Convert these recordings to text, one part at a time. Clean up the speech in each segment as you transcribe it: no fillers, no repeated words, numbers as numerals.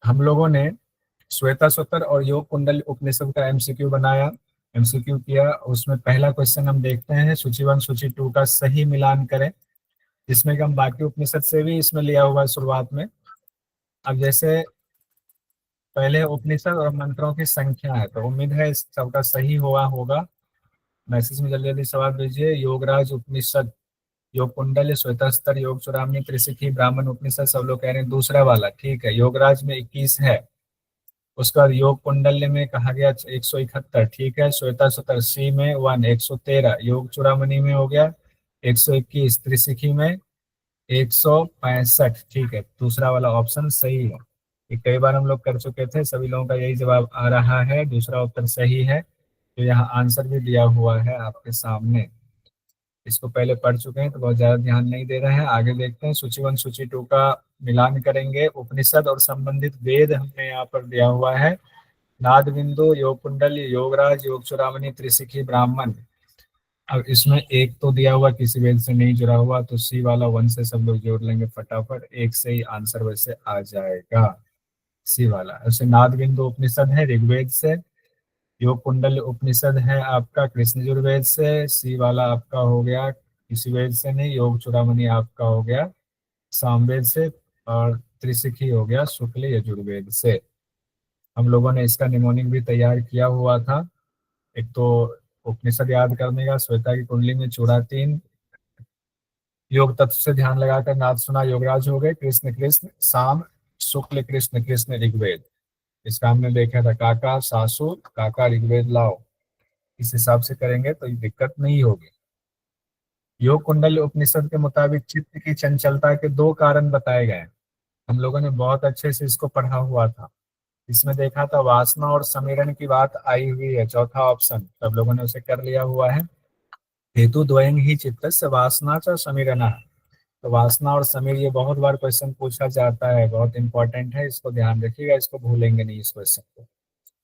हम लोगों ने श्वेता स्वतर और योग कुंडल उपनिषद का एमसीक्यू बनाया, एमसीक्यू किया। उसमें पहला क्वेश्चन हम देखते हैं, सूची वन सूची टू का सही मिलान करें, जिसमें कि हम बाकी उपनिषद से भी इसमें लिया हुआ है शुरुआत में। अब जैसे पहले उपनिषद और मंत्रों की संख्या है, तो उम्मीद है इस सबका सही हुआ होगा। मैसेज में जल्दी जल्दी सवाल भेजिए। योगराज उपनिषद, योग कुंडल, श्वेतास्तर, योग चूड़ामणि, त्रिशिखी, ब्राह्मण उपनिषद, सब लोग कह रहे हैं दूसरा वाला ठीक है। योगराज में 21 है। उसका बाद योग कुंडल्य में कहा गया 171, ठीक है। श्वेता सतरसी में 1, 113। योग चूड़ामणि में हो गया 121। त्रिशिखी में 165, ठीक है। दूसरा वाला ऑप्शन सही है। ये कई बार हम लोग कर चुके थे, सभी लोगों का यही जवाब आ रहा है, दूसरा उत्तर सही है। तो यहाँ आंसर भी दिया हुआ है आपके सामने। इसको पहले पढ़ चुके हैं तो बहुत ज्यादा ध्यान नहीं दे रहे हैं। आगे देखते हैं, सूची वन सूची टू का मिलान करेंगे। उपनिषद और संबंधित वेद हमने यहाँ पर दिया हुआ है। नाद बिंदु, योग कुंडल, योगराज, योग चूड़ामणि, त्रिशिखी, ब्राह्मण। अब इसमें एक तो दिया हुआ किसी वेद से नहीं जुड़ा हुआ, तो सी वाला 1 से सब लोग जोड़ लेंगे फटाफट, एक से ही आंसर वैसे आ जाएगा। सी वाला ऐसे नाद बिंदु उपनिषद है ऋग्वेद से, योग कुंडल उपनिषद है आपका कृष्ण यजुर्वेद से, सी वाला आपका हो गया किसी वेद से नहीं, योग चूड़ामणि आपका हो गया सामवेद से, और त्रिशिखी हो गया शुक्ल यजुर्वेद से। हम लोगों ने इसका निमोनिक भी तैयार किया हुआ था। एक तो उपनिषद याद करने का, श्वेता की कुंडली में चूड़ा 3, योग तत्व से ध्यान लगाकर नाद सुना योगराज हो गए, कृष्ण कृष्ण साम, शुक्ल कृष्ण कृष्ण ऋग्वेद। इसका हमने देखा था काका सासू काका ऋग्वेद लाओ, इस हिसाब से करेंगे तो ये दिक्कत नहीं होगी। योग कुंडल उपनिषद के मुताबिक चित्त की चंचलता के 2 कारण बताए गए हैं। हम लोगों ने बहुत अच्छे से इसको पढ़ा हुआ था। इसमें देखा था वासना और समीरण की बात आई हुई है, चौथा ऑप्शन, सब लोगों ने उसे कर लिया हुआ है। हेतु द्वयं ही चित्तस्य वासना च समीरणः। तो वासना और समीर, ये बहुत बार क्वेश्चन पूछा जाता है, बहुत इंपॉर्टेंट है, इसको ध्यान रखिएगा, इसको भूलेंगे नहीं इस क्वेश्चन को।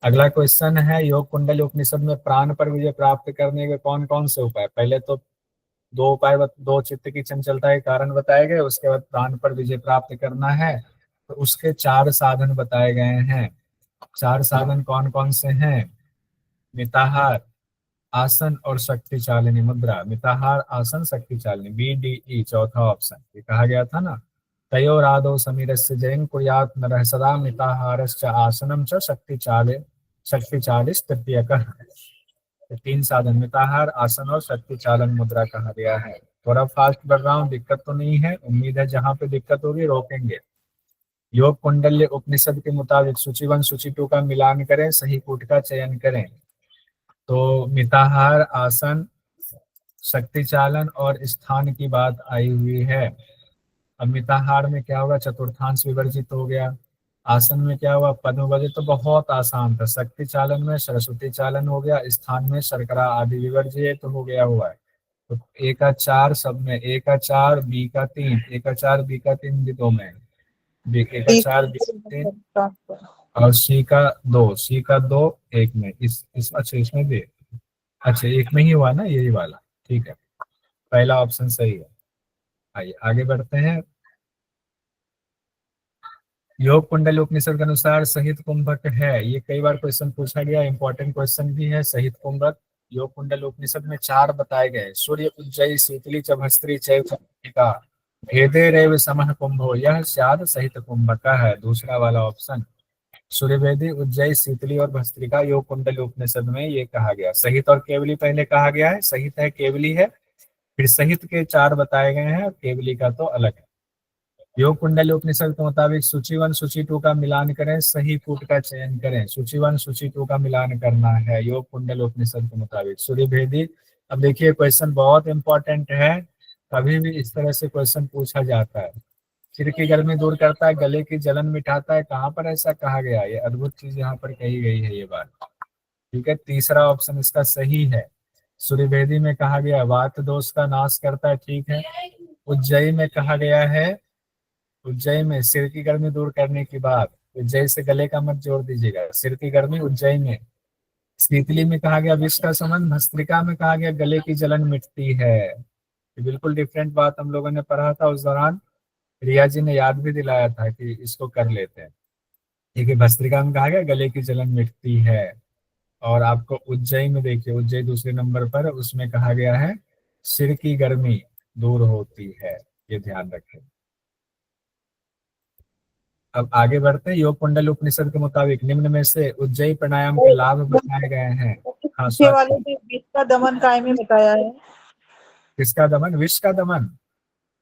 अगला क्वेश्चन है, योग कुंडली उपनिषद में प्राण पर विजय प्राप्त करने के कौन कौन से उपाय। पहले तो 2 उपाय, 2 चित्त की चंचलता के कारण बताए गए, उसके बाद प्राण पर विजय प्राप्त करना है तो उसके 4 साधन बताए गए हैं। 4 साधन कौन कौन से हैं? मिताहार, आसन और शक्ति चालिनी मुद्रा। मिताहार, आसन, शक्ति चालिनी, BDE चौथा ऑप्शन, ये कहा गया था ना। तयोरादौ समीरस्य जयं कुर्यात् नरः सदा मिताहारश्च आसनम च शक्ति चालिस तृतीयकः। ये 3 साधन मिताहार, आसन और शक्ति चालन मुद्रा कहा गया है। थोड़ा फास्ट बढ़ रहा हूँ, दिक्कत तो नहीं है, उम्मीद है जहां पे दिक्कत होगी रोकेंगे। योग कुंडल्य उपनिषद के मुताबिक सूची वन सूची टू का मिलान करें, सही कूट का चयन करें। तो मिताहार, आसन, शक्ति चालन और स्थान की बात आई हुई है। अब मिताहार में क्या होगा, चतुर्थांश विवर्जित हो गया। आसन में क्या हुआ, पद्म विवर्जित, तो बहुत आसान था। शक्ति चालन में सरस्वती चालन हो गया। स्थान में शर्करा आदि विवर्जित हो गया हुआ है। तो ए का 4 सब में, ए का 4 बी का 3, ए का 4 बी का 3 भी 2 में, बी ए का 4 बी का 3 और सी का 2, सी का 2 एक में, इस अच्छा इसमें भी, अच्छा एक में ही हुआ ना यही वाला, ठीक है, पहला ऑप्शन सही है। आइए आगे बढ़ते हैं। योग कुंडल उपनिषद के अनुसार सहित कुंभक है, ये कई बार क्वेश्चन पूछा गया, इंपॉर्टेंट क्वेश्चन भी है। सहित कुंभक योग कुंडल उपनिषद में 4 बताए गए, सूर्य उज्जयी शीतली च भस्त्री चैका भेदे रेव समः कुंभो, यह शायद सहित कुंभक है, दूसरा वाला ऑप्शन। सूर्यभेदी, उज्जयी, शीतली और भस्त्रिका योग कुंडल उपनिषद में ये कहा गया। सहित और केवली पहले कहा गया है, सहित है केवली है, फिर सहित के 4 बताए गए हैं और केवली का तो अलग है। योग कुंडली उपनिषद के मुताबिक सूची वन सूची टू का मिलान करें, सही कूट का चयन करें। सूची वन सूची टू का मिलान करना है योग कुंडल उपनिषद के मुताबिक। सूर्य भेदी, अब देखिए क्वेश्चन बहुत इंपॉर्टेंट है, कभी भी इस तरह से क्वेश्चन पूछा जाता है। सिर की गर्मी दूर करता है, गले की जलन मिटाता है, कहाँ पर ऐसा कहा गया, ये अद्भुत चीज यहाँ पर कही गई है ये बात, ठीक है। तीसरा ऑप्शन इसका सही है। सूर्यभेदी में कहा गया वात दोष का नाश करता है, ठीक है। उज्जयी में कहा गया है, उज्जैन में सिर की गर्मी दूर करने की बात, उज्जैन से गले का मत जोड़ दीजिएगा, सिर की गर्मी उज्जैन में। शीतली में कहा गया विष का संबंध, भस्त्रिका में कहा गया गले की जलन मिटती है। ये बिल्कुल डिफरेंट बात हम लोगों ने पढ़ा था उस दौरान, रिया जी ने याद भी दिलाया था कि इसको कर लेते हैं। देखिए भस्त्रिका में कहा गया गले की जलन मिटती है। और आपको उज्जैन में देखिए, उज्जैन दूसरे नंबर पर, उसमें कहा गया है सिर की गर्मी दूर होती है, ये ध्यान रखें। अब आगे बढ़ते हैं। योग कुंडल उपनिषद के मुताबिक निम्न में से उज्जयी प्राणायाम के लाभ बताए गए हैं। हाँ पीछे वाले स्वाति। में विष का दमन काय में बताया है? किसका दमन? विष का दमन।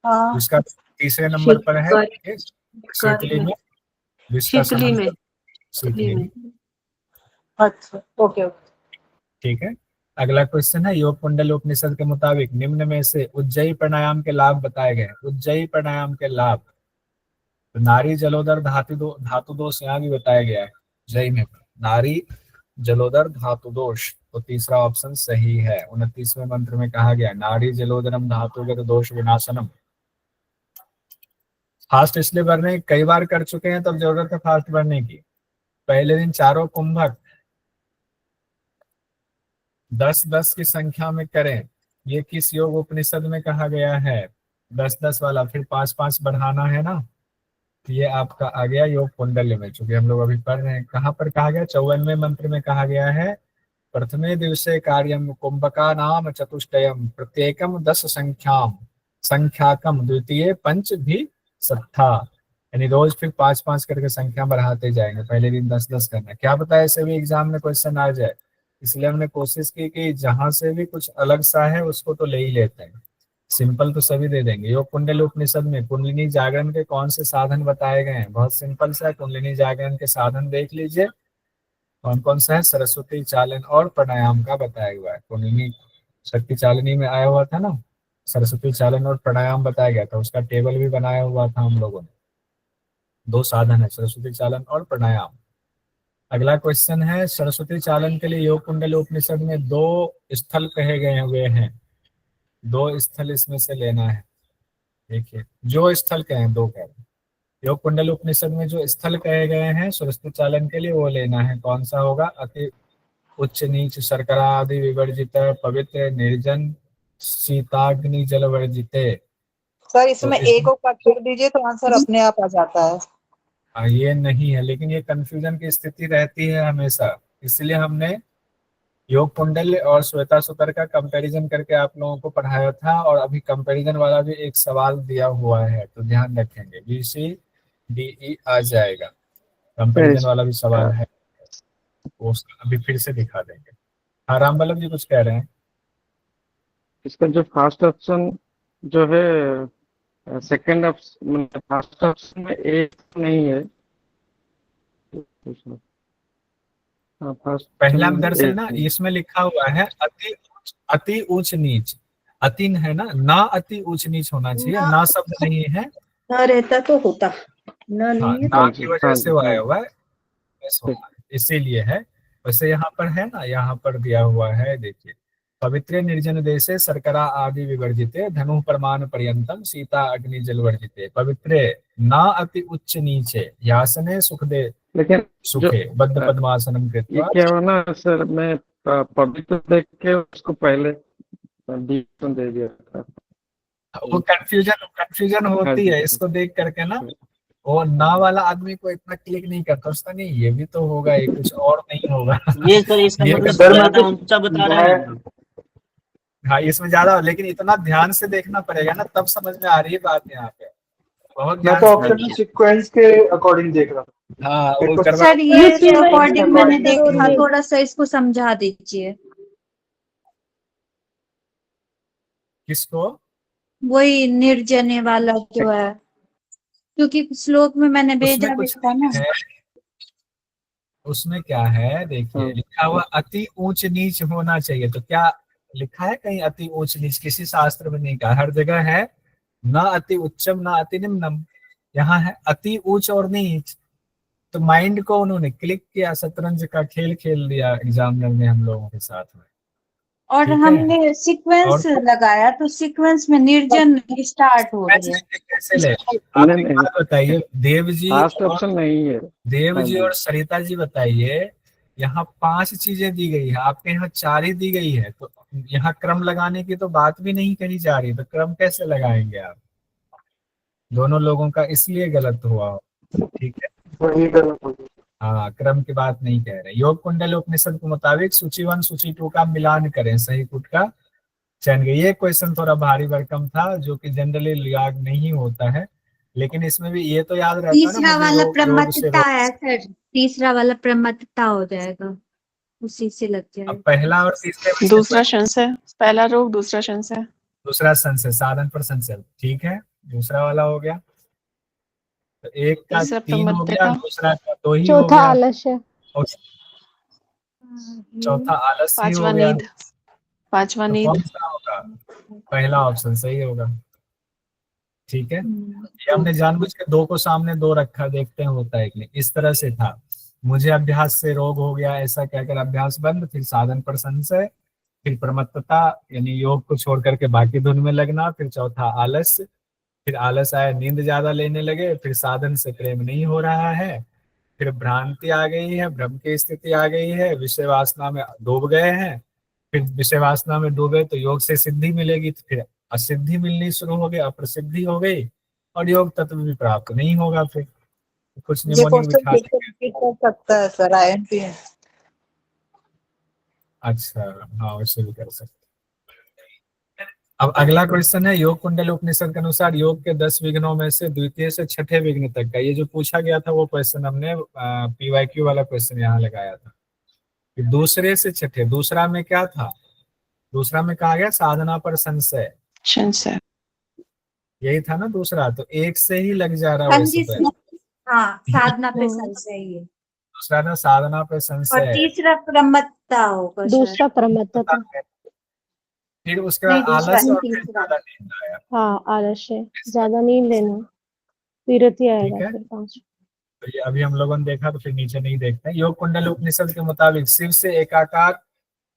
हाँ, विष का तीसरे नंबर पर है। कर शीतली में विष का शीतली में शीतली में। अच्छा, ओके ओके। ठीक है। अगला क्वेश्चन है योग कुंडल उपनिषद के मुताबिक निम्न में से उज्जयी प्राणायाम के लाभ बताए गए हैं। उज्जयी प्राणायाम के लाभ, तो नारी जलोदर धातु दोष यहाँ भी बताया गया है जय में। नारी जलोदर धातु दोष, तो तीसरा ऑप्शन सही है। 29वें मंत्र में कहा गया नारी जलोदरम धातुगत दोष विनाशनम। फास्ट इसलिए भरने कई बार कर चुके हैं, तब जरूरत है फास्ट भरने की। पहले दिन चारों कुंभक 10-10 की संख्या में करें। ये किस योग उपनिषद में कहा गया है? 10-10 वाला, फिर 5-5 बढ़ाना है ना। ये आपका आ गया योग कुंडल्य में, चूंकि हम लोग अभी पढ़ रहे हैं। कहाँ पर कहा गया? 54वें मंत्र में कहा गया है प्रथमे दिवसे कार्यम कुंभका नाम चतुष्टयम प्रत्येकम 10 संख्याम संख्याकम द्वितीय पंच भी सत्था। यानी रोज फिर 5-5 करके संख्या बढ़ाते जाएंगे। पहले दिन 10-10 करना। क्या पता है ऐसे भी एग्जाम में क्वेश्चन आ जाए, इसलिए हमने कोशिश की कि जहां से भी कुछ अलग सा है उसको तो ले ही लेते हैं। सिंपल तो सभी दे देंगे। योग कुंडली उपनिषद में कुंडलिनी जागरण के कौन से साधन बताए गए हैं? बहुत सिंपल सा है। कुंडलिनी जागरण के साधन देख लीजिए, कौन कौन सा है। सरस्वती चालन और प्राणायाम का बताया हुआ है। कुंडलिनी शक्ति चालनी में आया हुआ था ना, सरस्वती चालन और प्राणायाम बताया गया था, उसका टेबल भी बनाया हुआ था हम लोगों ने। 2 साधन है, सरस्वती चालन और प्राणायाम। अगला क्वेश्चन है सरस्वती चालन के लिए योग कुंडली उपनिषद में 2 स्थल कहे गए हुए हैं। 2 स्थल इसमें से लेना है। देखिए जो स्थल कहे हैं 2 कह रहे हैं। योग कुंडल उपनिषद में जो स्थल कहे गए हैं सरस्वती चालन के लिए, वो लेना है। कौन सा होगा? अति उच्च नीच शर्करा आदि विवर्जित पवित्र निर्जन शीताग्नि जल वर्जित। सर इसमें एक को कट कर दीजिए तो आंसर अपने आप आ जाता है। ये नहीं है, लेकिन ये कंफ्यूजन की स्थिति रहती है हमेशा, इसलिए हमने योग कुंडल और श्वेता सूत्र का कंपैरिजन करके आप लोगों को पढ़ाया था। और अभी कंपैरिजन वाला भी एक सवाल दिया हुआ है, तो ध्यान रखेंगे। BCDE आ जाएगा, कंपैरिजन वाला भी सवाल है, वो अभी फिर से दिखा देंगे। हाँ राम बल्लभ जी कुछ कह रहे हैं। इसका जो फर्स्ट ऑप्शन जो है, सेकंड ऑप्शन फर्स्ट ऑप्शन में एक नहीं है। हाँ, पहला दर्शन ना, इसमें लिखा हुआ है अति ऊंच नीच। अति है ना अति ऊंच नीच होना चाहिए, ना शब्द नहीं है। ना रहता तो होता, ना हाँ, नहीं है। ना की वजह से वो आया हुआ है, इसीलिए है। वैसे यहाँ पर है ना, यहाँ पर दिया हुआ है देखिए, पवित्र निर्जन देशे शर्करा आदि विवर्जिते धनु प्रमाण पर्यंतम सीता अग्नि जल वर्जिते पवित्रे ना अति उच्च नीचे यासने सुख दे लेकिन सुखे बद्ध पद्मासनम ये कृत्वा। क्या हुआ ना सर, मैं पवित्र देख के उसको पहले डिवीजन दे दिया था। वो कंफ्यूजन होती है इसको देख करके ना। वो ना वाला आदमी को इतना क्लिक नहीं करता, उसका नहीं ये भी तो होगा, ये कुछ और नहीं होगा। ये सर इसका ये मतलब सर ज्यादा ऊंचा बता रहा है। हाँ इसमें ज्यादा, लेकिन इतना ध्यान से देखना पड़ेगा ना, तब समझ में आ रही है बात यहाँ पे। बहुत मैं तो ऑप्शन में सीक्वेंस के अकॉर्डिंग देख रहा था। हाँ वो सर ये जो अकॉर्डिंग मैंने देखा, थोड़ा सा इसको समझा दीजिए। किसको? वही निर्जने वाला जो है, क्योंकि श्लोक में मैंने भेजा भी था ना। उसमें क्या है देखिए, लिखा हुआ अति ऊंच नीच होना चाहिए। तो क्या लिखा है कहीं अति ऊंच नीच? किसी शास्त्र में नहीं कहा, हर जगह है ना अति उच्चम ना अति निम्नम। यहाँ है अति ऊंच और नीच। तो माइंड को उन्होंने क्लिक किया, शतरंज का खेल खेल दिया एग्जामिनर ने हम लोगों के साथ में। और हमने सीक्वेंस लगाया तो सीक्वेंस में निर्जन स्टार्ट हो रही है। कैसे ले? आप एक बात बताइए, देव जी ऑप्शन नहीं है। देव जी और सरिता जी बताइए, यहाँ 5 चीजें दी गई है, आपके यहाँ 4 ही दी गई है। तो यहाँ क्रम लगाने की तो बात भी नहीं कही जा रही, तो क्रम कैसे लगाएंगे आप? दोनों लोगों का इसलिए गलत हुआ। ठीक है, वही गलत हो गया। हाँ, क्रम की बात नहीं कह रहे। योग कुंडल उपनिषद के मुताबिक सूची 1 सूची 2 का मिलान करें, सही कूट का चयन करें। ये क्वेश्चन थोड़ा भारी भरकम था, जो कि जनरली याद नहीं होता है, लेकिन इसमें भी ये तो याद रहता है ना, तीसरा मुझे वाला योग से प्रमत्तता है सर, तीसरा वाला प्रमत्तता हो जाएगा, उसी से लग अब जाएगा। पहला और तीसरे में से दूसरा संशय, पहला रोग दूसरा संशय। दूसरा संशय, साधन पर संशय, ठीक है, दूसरा वाला हो गया। तो एक का तीसरा 3 हो गया, प्रमत्तता। दूसरा का 2 ही हो चौथा गया, आलस्य। और चौथा आलस्य ही पांचवा हो गया। नींद, पांचवा तो नींद। कौन सा होगा? पहला ऑप्शन सही होगा, ठीक है। ये हमने जानबूझ के 2 को सामने 2 रखा, देखते हैं होता है कि नहीं। इस तरह से था, मुझे अभ्यास से रोग हो गया ऐसा कहकर अभ्यास बंद, फिर साधन पर संशय, फिर प्रमत्तता यानी योग को छोड़ करके बाकी धुन में लगना, फिर चौथा आलस्य, फिर आलस आया, नींद ज्यादा लेने लगे, फिर साधन से प्रेम नहीं हो रहा है, फिर भ्रांति आ गई है, भ्रम की स्थिति आ गई है, विषय वासना में डूब गए हैं, फिर विषय वासना में डूबे तो योग से सिद्धि मिलेगी, तो फिर असिद्धि मिलनी शुरू हो गई, अप्रसिद्धि हो गई, और योग तत्व भी प्राप्त नहीं होगा। फिर कुछ ये निमोनिक क्वेश्चन बिठा फिर से repeat कर सकता है सर, IMP है। अच्छा, हाँ वैसे भी कर सकते। अब अगला क्वेश्चन है, योग कुंडल उपनिषद के अनुसार योग के 10 विघ्नों में से द्वितीय से छठे विघ्न तक का, ये जो पूछा गया था वो क्वेश्चन हमने PYQ वाला क्वेश्चन यहाँ लगाया था कि दूसरे से छठे, दूसरा में क्या था? दूसरा में कहा गया साधना पर संशय, संशय। यही था ना दूसरा, तो एक से ही लग जा रहा हाँ वैसे जी तो। हाँ, साधना पे संशय है, दूसरा था साधना पर और संशय, तीसरा प्रमत्तता होगा सर। दूसरा प्रमत्तता। फिर उसके नहीं, बाद दूसरा आलस नहीं, और फिर तीसरा। ज्यादा नींद आया, हाँ आलस्य, ज्यादा नींद लेना, विरति ठीक आएगा है। फिर 5। तो ये अभी हम लोगों ने देखा, तो फिर नीचे नहीं देखते हैं। योग कुंडल उपनिषद के मुताबिक शिव से एकाकार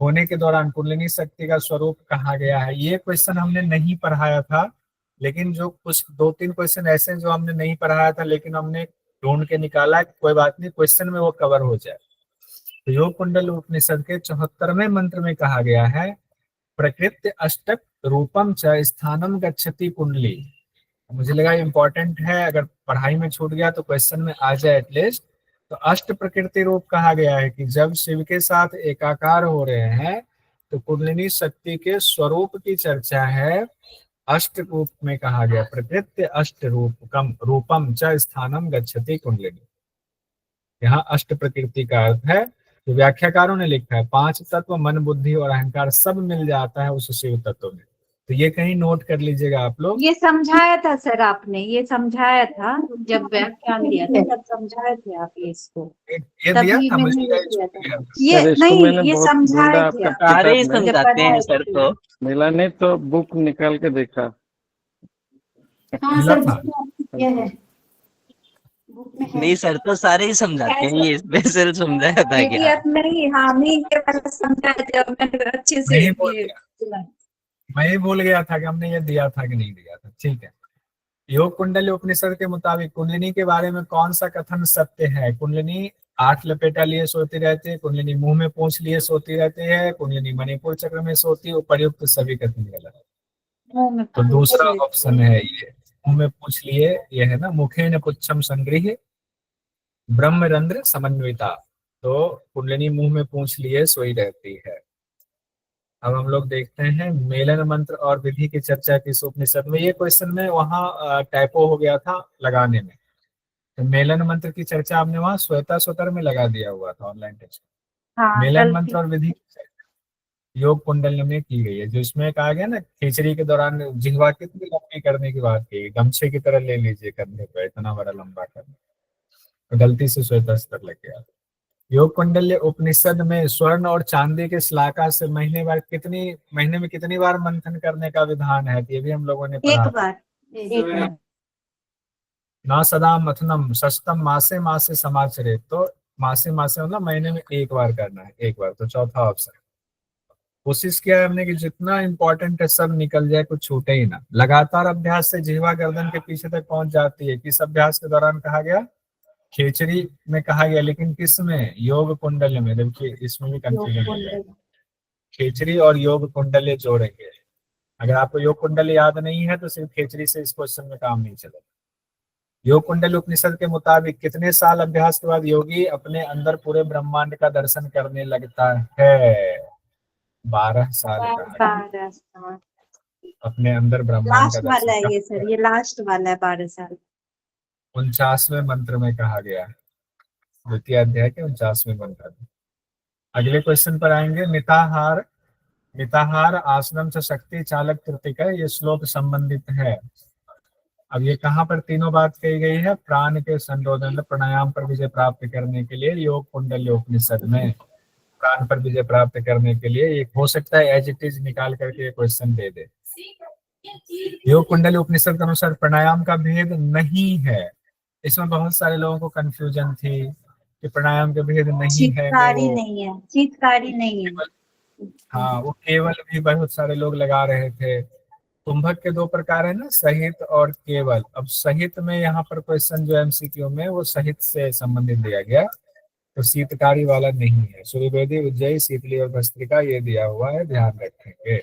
होने के दौरान कुंडलिनी शक्ति का स्वरूप कहा गया है। ये क्वेश्चन हमने नहीं पढ़ाया था, लेकिन जो कुछ 2-3 क्वेश्चन ऐसे हैं जो हमने नहीं पढ़ाया था, लेकिन हमने ढूंढ के निकाला, कोई बात नहीं, क्वेश्चन में वो कवर हो जाए। तो योग कुंडल उपनिषद के 74वें मंत्र में कहा गया है, प्रकृति अष्टक रूपम च स्थानम गच्छति कुंडली। मुझे लगा इम्पोर्टेंट है, अगर पढ़ाई में छूट गया तो क्वेश्चन में आ जाए एटलीस्ट। तो अष्ट प्रकृति रूप कहा गया है कि जब शिव के साथ एकाकार हो रहे हैं तो कुंडलिनी शक्ति के स्वरूप की चर्चा है। अष्ट रूप में कहा गया, प्रकृति अष्ट रूपकम रूपम च स्थानम गच्छति कुंडलिनी। यहाँ अष्ट प्रकृति का अर्थ है, तो व्याख्याकारों ने लिखा है 5 तत्व मन बुद्धि और अहंकार सब मिल जाता है उस शिव तत्व में। तो ये कहीं नोट कर लीजिएगा आप लोग। ये समझाया था सर आपने, ये समझाया था जब व्याख्यान दिया था, तब समझाए थे आप ये इसको। ये दिया तभी था, मैंने मुझे ये लगा किया छूट गया था। ये सर, इसको नहीं, मैंने ये बहुत समझाए ढूंढा थे आपका आप। सारे ही किताब में, जब समझाते हैं पढ़ाए सर थे। को। मिला नहीं तो बुक निकाल के देखा। हाँ मिला सर, था। ये है, बुक में है। नहीं सर, तो सारे ही समझाते हैं, ये स्पेशल समझाया था क्या? PDF नहीं, हाँ नहीं, ये पहले समझाए थे और मैंने अच्छे से नहीं बोल ये गया, सुना। मैं ही भूल गया था कि हमने ये दिया था कि नहीं दिया था, ठीक है। योग कुंडली उपनिषद के मुताबिक कुंडलिनी के बारे में कौन सा कथन सत्य है? कुंडलिनी 8 लपेटा लिए सोती रहती है, कुंडलिनी मुंह में पूंछ लिए सोती रहती है, कुंडलिनी मणिपुर चक्र में सोती है, उपर्युक्त सभी कथन गलत है। मुंह में तो दूसरा ऑप्शन है ये, मुंह में पूछ लिए, ये है ना, मुखे न पुच्छम संगृह्य ब्रह्मरंध्र समन्विता। तो कुंडलिनी मुंह में पूछ लिए सोई रहती है। अब हम लोग देखते हैं मेलन मंत्र और विधि की चर्चा किस उपनिषद में। ये क्वेश्चन में वहाँ टाइपो हो गया था लगाने में, तो मेलन मंत्र की चर्चा हमने वहाँ श्वेता सूत्र में लगा दिया हुआ था ऑनलाइन टेस्ट। हाँ, मेलन मंत्र और विधि की चर्चा योग कुंडल में की गई है, जो इसमें कहा गया ना खिचड़ी के दौरान जिह्वा कितनी लंबी करने की बात की, गमछे की तरह ले लीजिए कंधे पर, इतना बड़ा लंबा करना, तो गलती से श्वेता सूत्र लग गया। योग कुंडल्य उपनिषद में स्वर्ण और चांदी के श्लाका से महीने में कितनी बार मंथन करने का विधान है? ये भी हम लोगों ने पढ़ा। एक बार, एक बार। ना सदा मथनम सस्तम मासे मासे समाचरे, तो मासे मासे मतलब महीने में एक बार करना है, एक बार। तो चौथा ऑप्शन। कोशिश किया है हमने कि जितना इंपॉर्टेंट है सब निकल जाए, कुछ छूटे ही ना। लगातार अभ्यास से जिह्वा गर्दन के पीछे तक पहुंच जाती है। किस अभ्यास के दौरान कहा गया? खेचरी में कहा गया, लेकिन किस में? योग कुंडल्य में। देखिए इसमें भी कंफ्यूजन हो जाएगा, खेचरी और योग कुंडल्य जोड़ेंगे। अगर आपको योग कुंडल्य याद नहीं है तो सिर्फ खेचरी से इस क्वेश्चन में काम नहीं चलेगा। योग कुंडली उपनिषद के मुताबिक कितने साल अभ्यास के बाद योगी अपने अंदर पूरे ब्रह्मांड का दर्शन करने लगता है? 12 साल का। 12 साल। अपने अंदर ब्रह्मांड लास्ट का वाला है दर्शन ये सर, ये लास्ट वाला है 12 साल। 49वें मंत्र में कहा गया, द्वितीय अध्याय के 49वें मंत्र में। अगले क्वेश्चन पर आएंगे। मिताहार आश्रम से शक्ति चालक तृतीका, ये श्लोक संबंधित है। अब ये कहाँ पर तीनों बात कही गई है? प्राण के संरोधन प्राणायाम पर विजय प्राप्त करने के लिए योग कुंडली उपनिषद में। प्राण पर विजय प्राप्त करने के लिए एक हो सकता है एज इट इज निकाल करके क्वेश्चन दे दे। योग कुंडली उपनिषद के अनुसार प्राणायाम का भेद नहीं है। इसमें बहुत सारे लोगों को कंफ्यूजन थी कि प्राणायाम का भेद नहीं है, चित्कारी नहीं है, चित्कारी नहीं है। हाँ, वो केवल भी बहुत सारे लोग लगा रहे थे। कुंभक के 2 प्रकार है ना, सहित और केवल। अब सहित में यहाँ पर क्वेश्चन जो एमसीक्यू में वो सहित से संबंधित दिया गया, तो शीतकारी वाला नहीं है। सूर्यवेदी, उज्जयी, शीतली और भस्त्रिका ये दिया हुआ है, ध्यान रखेंगे।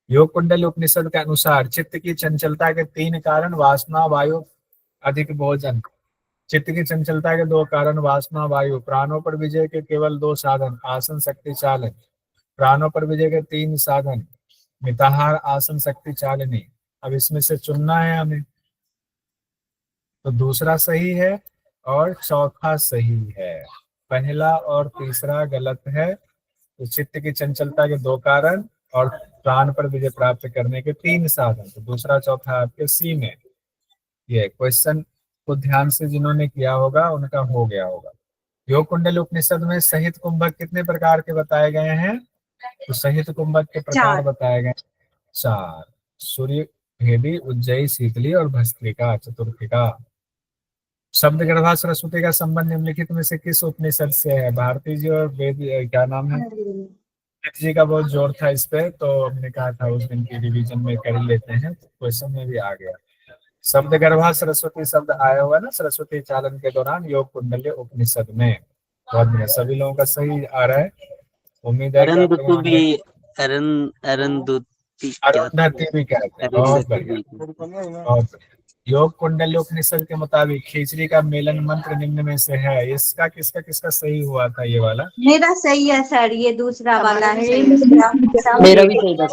योग कुंडली उपनिषद के अनुसार चित्त की चंचलता के 3 कारण वासना, वायु, अधिक भोजन। चित्त की चंचलता के 2 कारण वासना, वायु। प्राणों पर विजय के केवल 2 साधन, आसन, शक्ति, चालन। प्राणों पर विजय के 3 साधन, मिताहार, आसन, शक्ति, चालनी। अब इसमें से चुनना है हमें, तो दूसरा सही है और चौथा सही है। पहला और तीसरा गलत है। तो चित्त की चंचलता के 2 कारण और प्राण पर विजय प्राप्त करने के 3 साधन, तो दूसरा चौथा आपके सी में। ये क्वेश्चन को ध्यान से जिन्होंने किया होगा उनका हो गया होगा। योग कुंडली उपनिषद में सहित कुंभक कितने प्रकार के बताए गए हैं? तो सहित कुंभक के प्रकार बताए गए 4, सूर्य भेदी, उज्जयी, शीतली और भस्त्रिका, चतुर्थिका। शब्द गर्भा सरस्वती का संबंध निम्नलिखित में से किस उपनिषद से है? भारती जी और वेद, क्या नाम है, जी का बहुत जोर था इस पे, तो हमने कहा था उस दिन की रिवीजन में कर लेते हैं, तो क्वेश्चन में भी आ गया। शब्द गर्भा सरस्वती शब्द आया हुआ है ना सरस्वती चालन के दौरान योग कुंडली उपनिषद में। बहुत बढ़िया, सभी लोगों का सही आ रहा है। उम्मीद है अरुंधति भी कहते हैं। बहुत बढ़िया। योग कुंडली उपनिषद के मुताबिक खिचड़ी का मेलन मंत्र निम्न में से है। इसका किसका किसका सही हुआ था? ये वाला मेरा सही है सर, ये दूसरा वाला है। मेरा भी सही है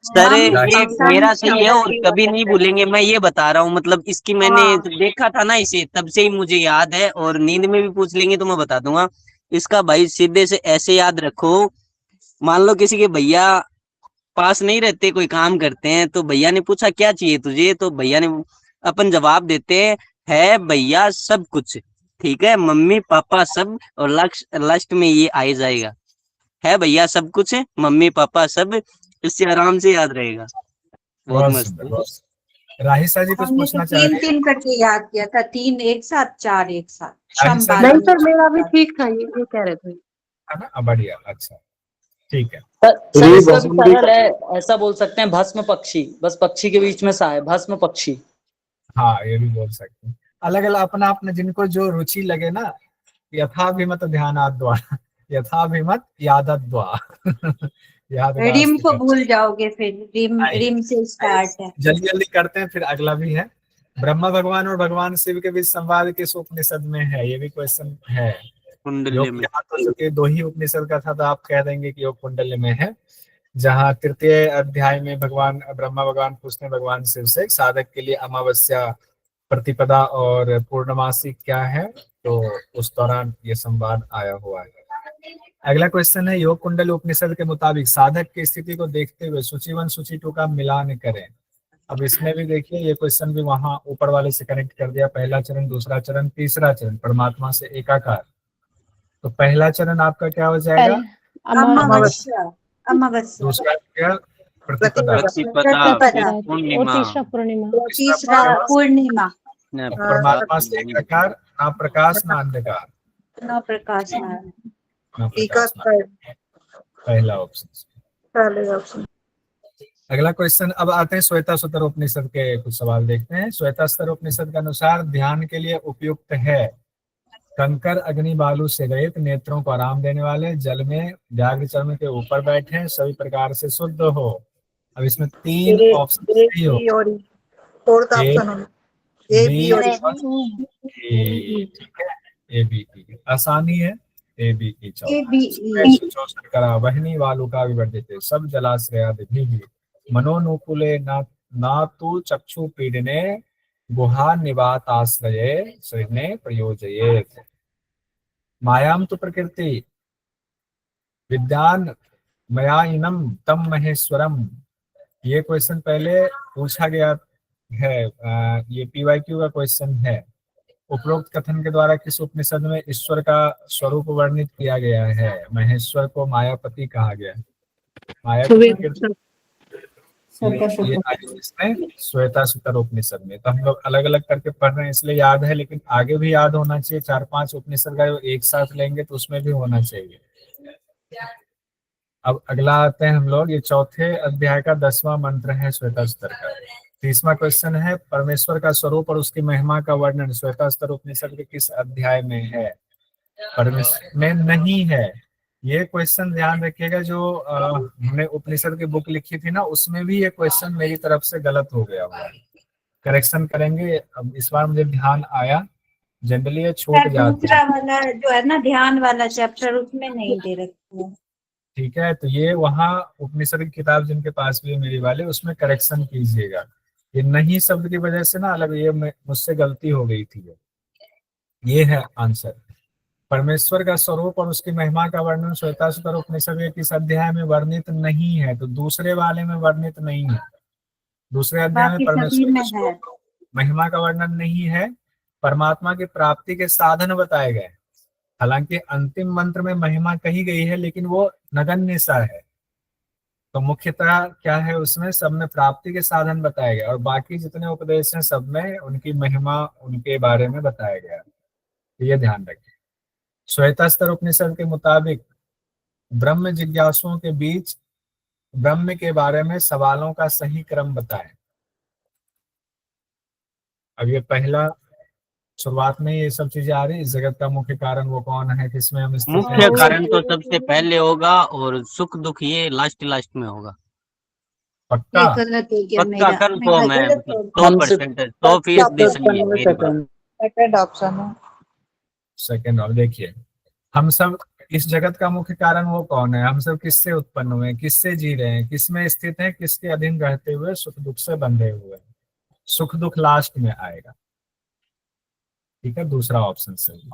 सर, ये मेरा सही है और कभी नहीं भूलेंगे। मैं ये बता रहा हूँ, मतलब इसकी मैंने देखा था ना इसे, तब से ही मुझे याद है, और नींद में भी पूछ लेंगे तो मैं बता दूंगा इसका। भाई सीधे से ऐसे याद रखो, मान लो किसी के भैया पास नहीं रहते, कोई काम करते हैं, तो भैया ने पूछा क्या चाहिए तुझे, तो भैया ने अपन जवाब देते है भैया सब कुछ, ठीक है, मम्मी पापा सब, और लास्ट में ये आ जाएगा, है भैया सब कुछ, मम्मी पापा सब। इससे आराम से याद रहेगा। बहुत मस्त। राहिसा जी कुछ पूछना चाह रही है? 3 करके याद किया था, 3 एक साथ, 4 एक साथ। नहीं सर, मेरा भी ठीक था, ये कह रहे थे, है ना? बढ़िया, अच्छा, ठीक है। सर इसका भी सरल है, ऐसा बोल सकते हैं भस्म पक्षी, बस पक्षी के बीच में सा है, भस्म पक्षी। हाँ, ये भी बोल सकते हैं। अलग अलग अपना अपना जिनको जो रुचि लगे ना। यथाभिमत ध्यानाद्वा, यथाभिमत यादद्वा। रिम को भूल जाओगे फिर, रिम से स्टार्ट है। जल्दी जल्दी करते हैं, फिर अगला भी है। ब्रह्मा भगवान और भगवान शिव के बीच संवाद किस उपनिषद में है? ये भी क्वेश्चन है। यहाँ तो 2 ही उपनिषद का था, तो आप कह देंगे कि योग कुंडली में है। जहाँ तृतीय अध्याय में भगवान ब्रह्मा भगवान पूछते हैं भगवान शिव से साधक के लिए अमावस्या, प्रतिपदा और पूर्णमासी क्या है, तो उस दौरान ये संवाद आया हुआ है। अगला क्वेश्चन है, योग कुंडली उपनिषद के मुताबिक साधक की स्थिति को देखते हुए सूची 1 सूची 2 का मिलान करें। अब इसमें भी देखिए, ये क्वेश्चन भी वहां ऊपर वाले से कनेक्ट कर दिया। पहला चरण, दूसरा चरण, तीसरा चरण, परमात्मा से एकाकार। तो पहला चरण आपका क्या हो जाएगा? अमावस्या। दूसरा क्या? प्रतिपदा। और तीसरा पूर्णिमा। तीसरा पूर्णिमा। परमात्मा से एकाकार, ना प्रकाश ना अंधकार। ना प्रकाश ना पहला ऑप्शन। अगला क्वेश्चन, अब आते हैं श्वेताश्वतर उपनिषद के कुछ सवाल देखते हैं। श्वेताश्वतर उपनिषद के अनुसार ध्यान के लिए उपयुक्त है कंकर, अग्नि, बालू से रहित, नेत्रों को आराम देने वाले, जल में व्याघ्र चर्म के ऊपर बैठे, सभी प्रकार से शुद्ध हो। अब इसमें 3 ऑप्शन सही हो। ए बी बी और ए, ठीक है, ए बी की आसानी है। ए बी की ए बी चौथा शर्करा वहनी वालुका विवर्धिते सब जलाश्रया विधि मनोनुकूले ना तु चक्षु पीडने गुहा निवात आश्रये शरीने प्रयोजयेत् मायाम तो प्रकृति विद्यान मयाइनम तम महेश्वरम। ये क्वेश्चन पहले पूछा गया है, ये पीवाईक्यू का क्वेश्चन है। उपरोक्त कथन के द्वारा किस उपनिषद में ईश्वर का स्वरूप वर्णित किया गया है? महेश्वर को मायापति कहा गया है। मायापति ये इसमें श्वेता सुतर उपनिषद में। तो हम लोग अलग अलग करके पढ़ रहे हैं इसलिए याद है, लेकिन आगे भी याद होना चाहिए। 4-5 उपनिषद का एक साथ लेंगे तो उसमें भी होना चाहिए। अब अगला आते हैं हम लोग, ये चौथे अध्याय का 10वां मंत्र है श्वेता सुतर का। 30वां क्वेश्चन है परमेश्वर का स्वरूप और उसकी महिमा का वर्णन श्वेता सुतर उपनिषद के किस अध्याय में है? परमेश्वर में नहीं है। ये क्वेश्चन ध्यान रखिएगा, जो हमने उपनिषद की बुक लिखी थी ना, उसमें भी ये क्वेश्चन मेरी तरफ से गलत हो गया हुआ है। करेक्शन करेंगे। अब इस बार मुझे ध्यान आया, जनरली ये छूट जाता है। दूसरा वाला जो है ना ध्यान वाला चैप्टर, उसमें नहीं दे रखी है। ठीक है, तो ये वहाँ उपनिषद की किताब जिनके पास भी है मेरी वाले, उसमें करेक्शन कीजिएगा। ये नहीं शब्द की वजह से ना अलग ये मुझसे गलती हो गई थी। ये है आंसर। परमेश्वर का स्वरूप और उसकी महिमा का वर्णन श्वेता सुतर उपनिषद के किस अध्याय में वर्णित नहीं है? तो दूसरे वाले में वर्णित नहीं है। दूसरे अध्याय में परमेश्वर के स्वरूप महिमा का वर्णन नहीं है। परमात्मा की प्राप्ति के साधन बताए गए। हालांकि अंतिम मंत्र में महिमा कही गई है, लेकिन वो नगण्य सा है। तो मुख्यतः क्या है उसमें? सब में प्राप्ति के साधन बताए गए, और बाकी जितने उपदेश हैं सब में उनकी महिमा, उनके बारे में बताया गया। तो ये ध्यान रखें। श्वेता सुतर उपनिषद के मुताबिक ब्रह्म जिज्ञासुओं के बीच ब्रह्म के बारे में सवालों का सही क्रम बताएं। अब ये पहला शुरुआत में ये सब चीजें आ रही। इस जगत का मुख्य कारण वो कौन है, किसमें हम स्थित हैं? मुख्य कारण तो सबसे पहले होगा, और सुख दुख ये लास्ट में होगा। पक्का गलत हो गया पक्का मेरा। कंफर्म है, 100%, 100% सही है मेरी बात। सेकंड ऑप्शन है। सेकंड। और देखिए, हम सब इस जगत का मुख्य कारण वो कौन है? हम सब किससे उत्पन्न हुए, किससे जी रहे हैं, किसमें स्थित हैं, किसके अधीन रहते हुए सुख दुख से बंधे हुए हैं। सुख दुख लास्ट में आएगा। ठीक है, दूसरा ऑप्शन सही।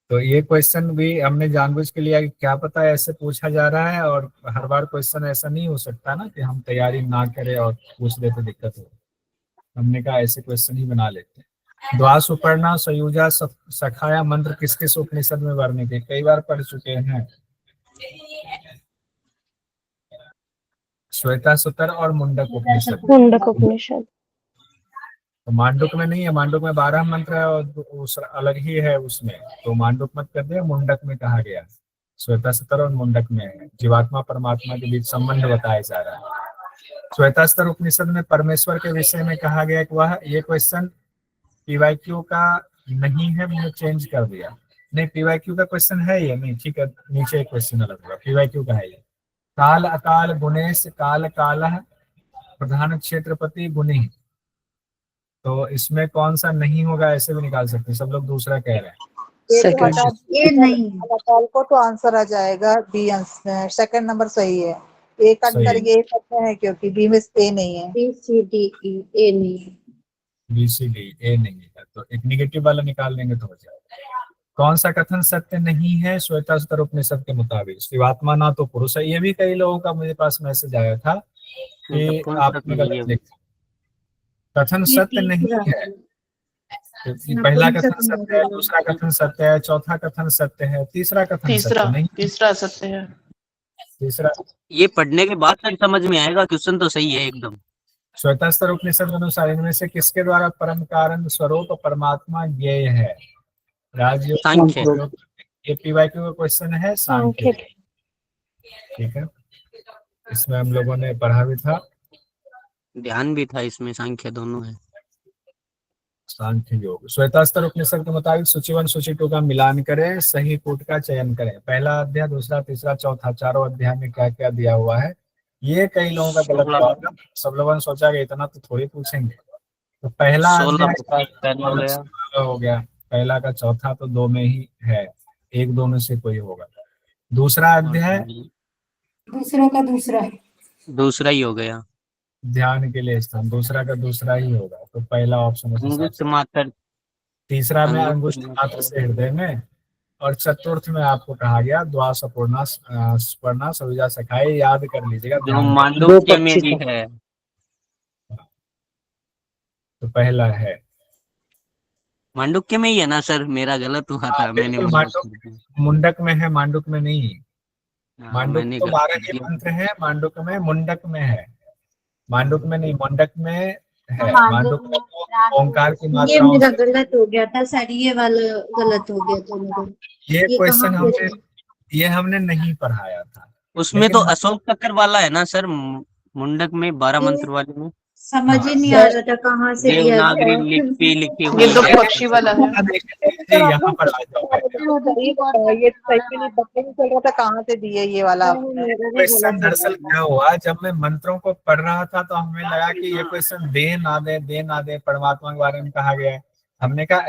तो ये क्वेश्चन भी हमने जानबूझ के लिया कि क्या पता ऐसे पूछा जा रहा है, और हर बार क्वेश्चन ऐसा नहीं हो सकता ना कि हम तैयारी ना करें और पूछ दे तो दिक्कत हो। हमने कहा ऐसे क्वेश्चन ही बना लेते हैं। द्वासुपर्णा सयुजा सखाया मंत्र किस किस उपनिषद में वर्णित है? कई बार पढ़ चुके हैं। श्वेता सुतर और मुंडक उपनिषद। मुंडक उपनिषद। तो मांडुक में नहीं है। मांडुक में 12 मंत्र है और दूसरा अलग ही है उसमें। तो मांडुक मत कर दिया, मुंडक में कहा गया। श्वेता सुतर और मुंडक में है। जीवात्मा परमात्मा के बीच संबंध बताया जा रहा है। श्वेता सुतर उपनिषद में परमेश्वर के विषय में कहा गया कि वह, ये क्वेश्चन पीवाईक्यू का नहीं है, मैंने चेंज कर दिया। नहीं, पीवाईक्यू का क्वेश्चन है ये नहीं। ठीक है, नीचे एक क्वेश्चन अलग होगा। पीवाईक्यू का है ये। काल अकाल गुणेश काल कालः प्रधान क्षेत्रपति गुणी। तो इसमें कौन सा नहीं होगा? ऐसे भी निकाल सकते हैं। सब लोग दूसरा कह रहे हैं। ये नहीं। अकाल को तो आंसर आ जाएगा बी। सेकंड नंबर सही है। ए का सही। अंतर ये करते हैं क्योंकि बी में ए नहीं है। बी सी डी ई ए नहीं है। बी सी डी ए नहीं है, तो एक निगेटिव वाला निकाल लेंगे तो हो जाएगा। कौन सा कथन सत्य नहीं है श्वेता सुतर उपनिषद के मुताबिक? शिवात्मा ना तो पुरुष है। ये भी कई लोगों का मेरे पास मैसेज आया था कि आपने गलत लिखा। कथन सत्य नहीं है। पहला कथन सत्य है, दूसरा कथन सत्य है, चौथा कथन सत्य है, तीसरा कथन सत्य नहीं। तीसरा सत्य है। तीसरा ये पढ़ने के बाद तक समझ में आएगा। क्वेश्चन तो सही है एकदम। श्वेता सुतर उपनिषद के अनुसार इनमें से किसके द्वारा परम कारण स्वरूप परमात्मा ज्ञेय है? राज्य सांख्य। ये पीवाईक्यू का क्वेश्चन है, सांख्य। ठीक है, इसमें हम लोगों ने पढ़ा भी था, ध्यान भी था इसमें। सांख्य दोनों है। सांख्य योग। श्वेता सुतर उपनिषद के मुताबिक सूची 1 सूची 2 का मिलान करें, सही कूट का चयन करें। पहला अध्याय, दूसरा, तीसरा, चौथा, चारों अध्याय में क्या क्या दिया हुआ है? ये कई लोगों का गलत हुआ। सब लोगों ने सोचा कि इतना तो थोड़ी पूछेंगे, तो पहला 16 अध्याय 50 पहला हो गया। हो गया, पहला का चौथा तो दो में ही है, एक दो में से कोई होगा। दूसरा अध्याय दूसरा का दूसरा दूसरा ही हो गया। ध्यान के लिए स्थान, दूसरा का दूसरा ही होगा, तो पहला ऑप्शन उस हिसाब अंगुष्ठ से। मात्र। तीसरा में अंगुष्ठ अंगुष्ठ मात्र। मात्र से हृदय में, और चतुर्थ में आपको कहा गया द्वा सपूर्णा स्पर्णा सविजा सखाई, याद कर लीजिएगा। जो ध्यान मांडुक्य में भी है। तो पहला है मांडुक्य में ही है ना सर, मेरा गलत हुआ था, मैंने बिल्कुल मुंडक में है, मांडुक में नहीं। मांडुक मैंने तो गलत 12 ही किया। मंत्र है, मांडुक में मुंडक में है, मांडुक में नहीं, मुंडक में है। मांडुक में तो ओंकार की ये मात्राओं मेरा से। गलत हो गया था सर, ये वाला गलत हो गया था मेरा। ये ये क्वेश्चन कहाँ पे ये हमने नहीं पढ़ाया था। उसमें लेकिन तो अशोक चक्र वाला है ना सर, मुंडक में 12 मंत्र वाले में। समझ ही नहीं आ रहा था कहाँ से दिया देवनागरी गया। लिपि लिखी हुई ये तो है। पक्षी वाला है। यहाँ पर आ जाओ पहले। सही बताया, ये सही नहीं पता नहीं चल रहा था कहाँ से दिए ये वाला। क्वेश्चन दरअसल क्या हुआ, जब मैं मंत्रों को पढ़ रहा था तो हमें लगा कि ये क्वेश्चन दे ना दे परमात्मा के बारे में कहा गया है। हमने कहा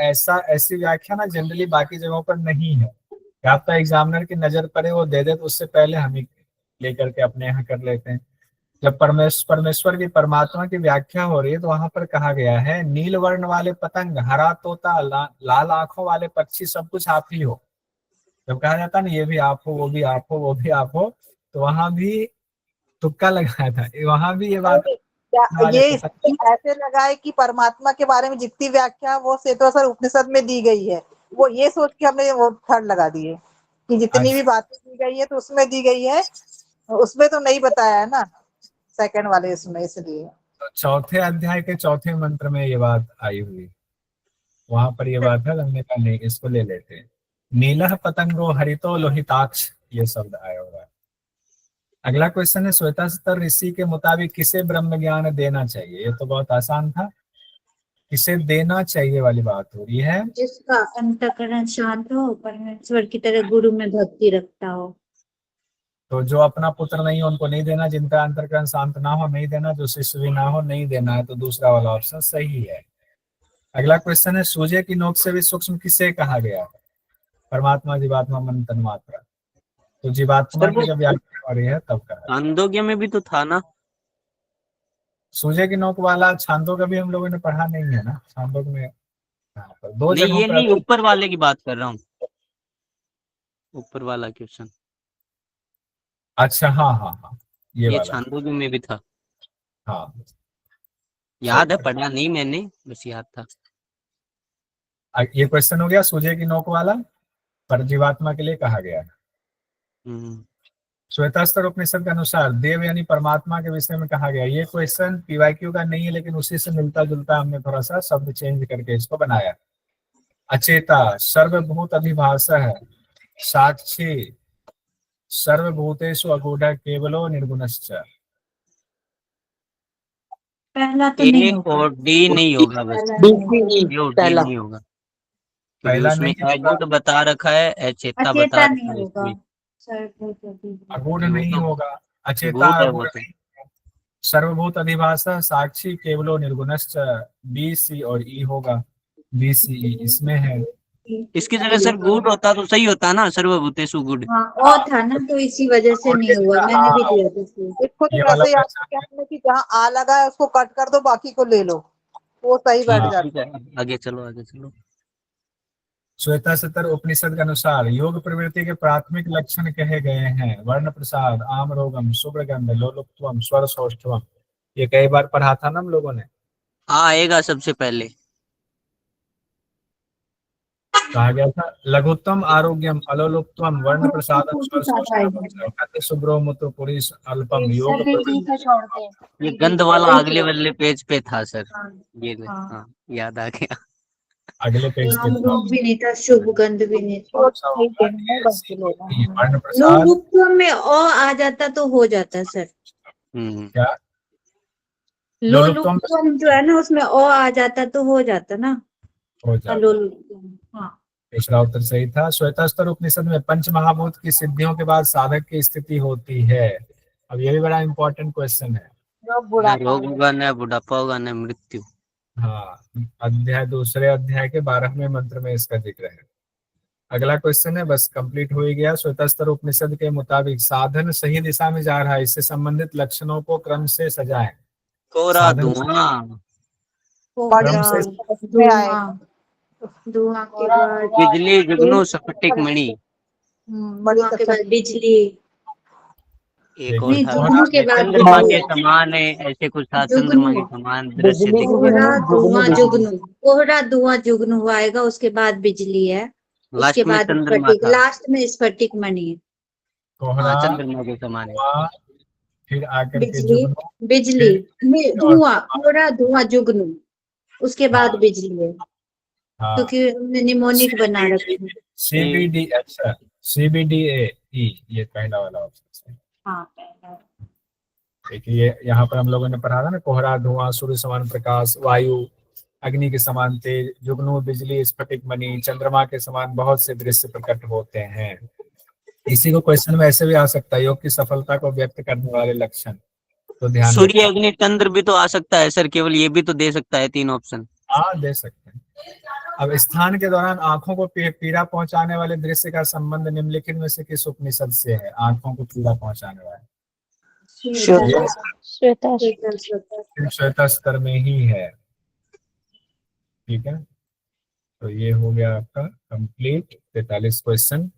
ऐसी व्याख्या ना जनरली बाकी जगहों पर नहीं है, आप तो एग्जामिनर की नजर पड़े वो दे दे तो उससे पहले हम ही लेकर के अपने यहाँ कर लेते हैं। जब परमेश्वर की परमात्मा की व्याख्या हो रही है तो वहां पर कहा गया है नील वर्ण वाले पतंग, हरा तोता, लाल आंखों वाले पक्षी, सब कुछ आप ही हो। जब कहा जाता है ना ये भी आप हो, वो भी आप हो, वो भी आप हो, तो वहां भी तुक्का लगाया था, वहां भी ये बात ये ऐसे लगा है कि परमात्मा के बारे में जितनी व्याख्या वो श्वेतवस्त्र उपनिषद में दी गई है, वो ये सोच के हमने वो थर्ड लगा दिए कि जितनी भी बातें दी गई है तो उसमें दी गई है, उसमें तो नहीं बताया है ना सेकंड वाले इसमें, इसलिए। तो चौथे अध्याय के चौथे मंत्र में ये बात आई हुई, वहां पर ये बात है, हमने कहा नहीं इसको ले लेते हैं। नीलह पतंगो हरितो लोहिताक्ष, ये शब्द आया हुआ है। अगला क्वेश्चन है श्वेतास्तर ऋषि के मुताबिक किसे ब्रह्म ज्ञान देना चाहिए, ये तो बहुत आसान था। किसे देना चाहिए वाली बात हो रही है। जिसका अंतःकरण शांत हो, परमेश्वर की तरह गुरु में भक्ति रखता हो। तो जो अपना पुत्र नहीं हो उनको नहीं देना, जिनका अंतःकरण शांत ना हो नहीं देना, जो शिष्य भी ना हो नहीं देना है, तो दूसरा वाला ऑप्शन सही है। अगला क्वेश्चन है सूर्य की नोक से भी सूक्ष्म किसे कहा गया है, परमात्मा, जीवात्मा, मन, तन, मात्रा। तो जीवात्मा की जब व्याख्या हो रही है तब कहा। छांदोग्य में भी तो था ना सूर्य की नोक वाला, छांदों का भी हम लोगों ने पढ़ा नहीं है ना, छांदों में दो नहीं, जगहों ये पर। नहीं, ऊपर वाले की बात कर रहा हूँ, ऊपर वाला क्वेश्चन। अच्छा हाँ, ये वाला छांदोग्य में भी था। हाँ, याद है, पढ़ा नहीं मैंने, बस याद था। ये क्वेश्चन हो गया सूर्य की नोक वाला, पर जीवात्मा के लिए कहा गया है। श्वेतास्तर उपनिषद के अनुसार देव यानी परमात्मा के विषय में कहा गया। ये क्वेश्चन पीवाईक्यू का नहीं है, लेकिन उसी से मिलता जुलता हमने थोड़ा सा शब्द चेंज करके इसको बनाया। अचेता सर्वभूत अभिभाषः साक्षी सर्वभूतेषु अगूढ़ केवलो निर्गुणश्च। पहला तो नहीं ए होगा, और डी नहीं होगा, बस ए और डी नहीं होगा, क्योंकि पहला उसमें नहीं होगा। अगुढ़ बता रखा है, अचेता बता अचेता रखा नहीं है होगा। इसमें। अगूढ़ नहीं होगा, अचेता गूढ़ है वो अगूढ़ तो। नहीं। सर्वभूत अधिभाषा साक्षी केवलो निर्गुणश्च, बी सी और ई होगा, बी सी ई इसमें है। इसकी जगह सर गुड होता तो सही होता ना, सर्वभूतेषु गुड। हाँ ओ था ना, तो इसी वजह से नहीं हुआ, मैंने भी दिया था इसलिए। इसको ये तो वाला वैसे याद पहचान क्या है कि जहाँ आ लगा है उसको कट कर दो, बाकी को ले लो, वो सही बैठ जाता ठीक है, आगे चलो आगे चलो। श्वेतास्तर उपनिषद के अनुसार योग प्रवृत्ति के प्राथमिक लक्षण कहे गए हैं वर्ण प्रसाद, आम रोगम, शुभ्रगंध, लोलुप्त्वम, स्वर सौष्ठवम। ये कई बार पढ़ा था ना हम लोगों ने। आएगा सबसे पहले कहा गया था लघुत्तम आरोग्यम, अलोलुप्त्वम, वर्ण प्रसादम, स्वर सौष्ठवम, शुभ्रो मूत्र पुरुष अल्पम, योग प्रवृत्ति। ये गंध वाला अगले वाले पेज पे था सर, ये हाँ याद आ गया। अगले पेज पे लोग भी नहीं था, शुभ गंध भी नहीं था। वर्ण प्रसाद लोलुप्त्वम में ओ आ जाता तो हो जाता सर। क्या, लोलुप्त्वम जो है ना उसमें ओ आ जाता तो हो जाता ना, हो जाता। लोलुप्त्वम। हाँ, दूसरा उत्तर सही था। श्वेतास्तर उपनिषद में पंच महाभूत की सिद्धियों के बाद साधक की स्थिति होती है। अब ये भी बड़ा इंपॉर्टेंट क्वेश्चन है। रोग होगा, न बुढ़ापा होगा, न मृत्यु। हाँ, अध्याय दूसरे अध्याय के 12वें मंत्र में इसका जिक्र है। अगला क्वेश्चन है, बस कंप्लीट हो ही गया। श्वेतास्तर उपनिषद के मुताबिक साधन सही दिशा में जा रहा है, इससे संबंधित लक्षणों को क्रम से सजाएं। कोहरा साधन धुआं, क्रम से धुआं, धुआं के बाद बिजली, जुगनू, स्फटिक मणि। बड़ी धुआं के बाद बिजली, एक और नहीं, था जुगनू के बाद चंद्रमा के बिजली। समान है, ऐसे कुछ था, जुगनू। चंद्रमा के समान दृश्य दिख कोहरा धुआं जुगनू, कोहरा धुआं जुगनू आएगा, उसके बाद बिजली है, उसके लास्ट में बाद चंद्रमा स्फटिक, था। लास्ट में स्फटिक मणि है। कोहरा, चंद्रमा के समान है। धुआं, फिर आकर के बिजली, जुगनू, बिजली, धुआं, कोहरा धुआं जुगनू, उसके बाद हाँ। बिजली है, हाँ, क्योंकि हमने निमोनिक बना रखी है। CBD, अच्छा CBDA ये पहला वाला ऑप्शन है। हाँ, देखिए यहाँ पर हम लोगों ने पढ़ा था ना, कोहरा धुआं, सूर्य समान प्रकाश, वायु, अग्नि के समान तेज, जुगनू, बिजली, स्फटिक मणि, चंद्रमा के समान बहुत से दृश्य प्रकट होते हैं। इसी को क्वेश्चन में ऐसे भी आ सकता है, योग की सफलता को व्यक्त करने वाले लक्षण, तो ध्यान सूर्य, रखें। अग्नि, चंद्र भी तो आ सकता है सर, केवल ये भी तो दे सकता है 3 ऑप्शन। हाँ, दे सकते हैं। अब स्थान के दौरान आंखों को पीड़ा पहुंचाने वाले दृश्य का संबंध निम्नलिखित में से किस उपनिषद से है? आंखों को पीड़ा पहुंचाने वाले श्वेता श्वेतास्तर में ही है। ठीक है, तो ये हो गया आपका कंप्लीट 43 क्वेश्चन।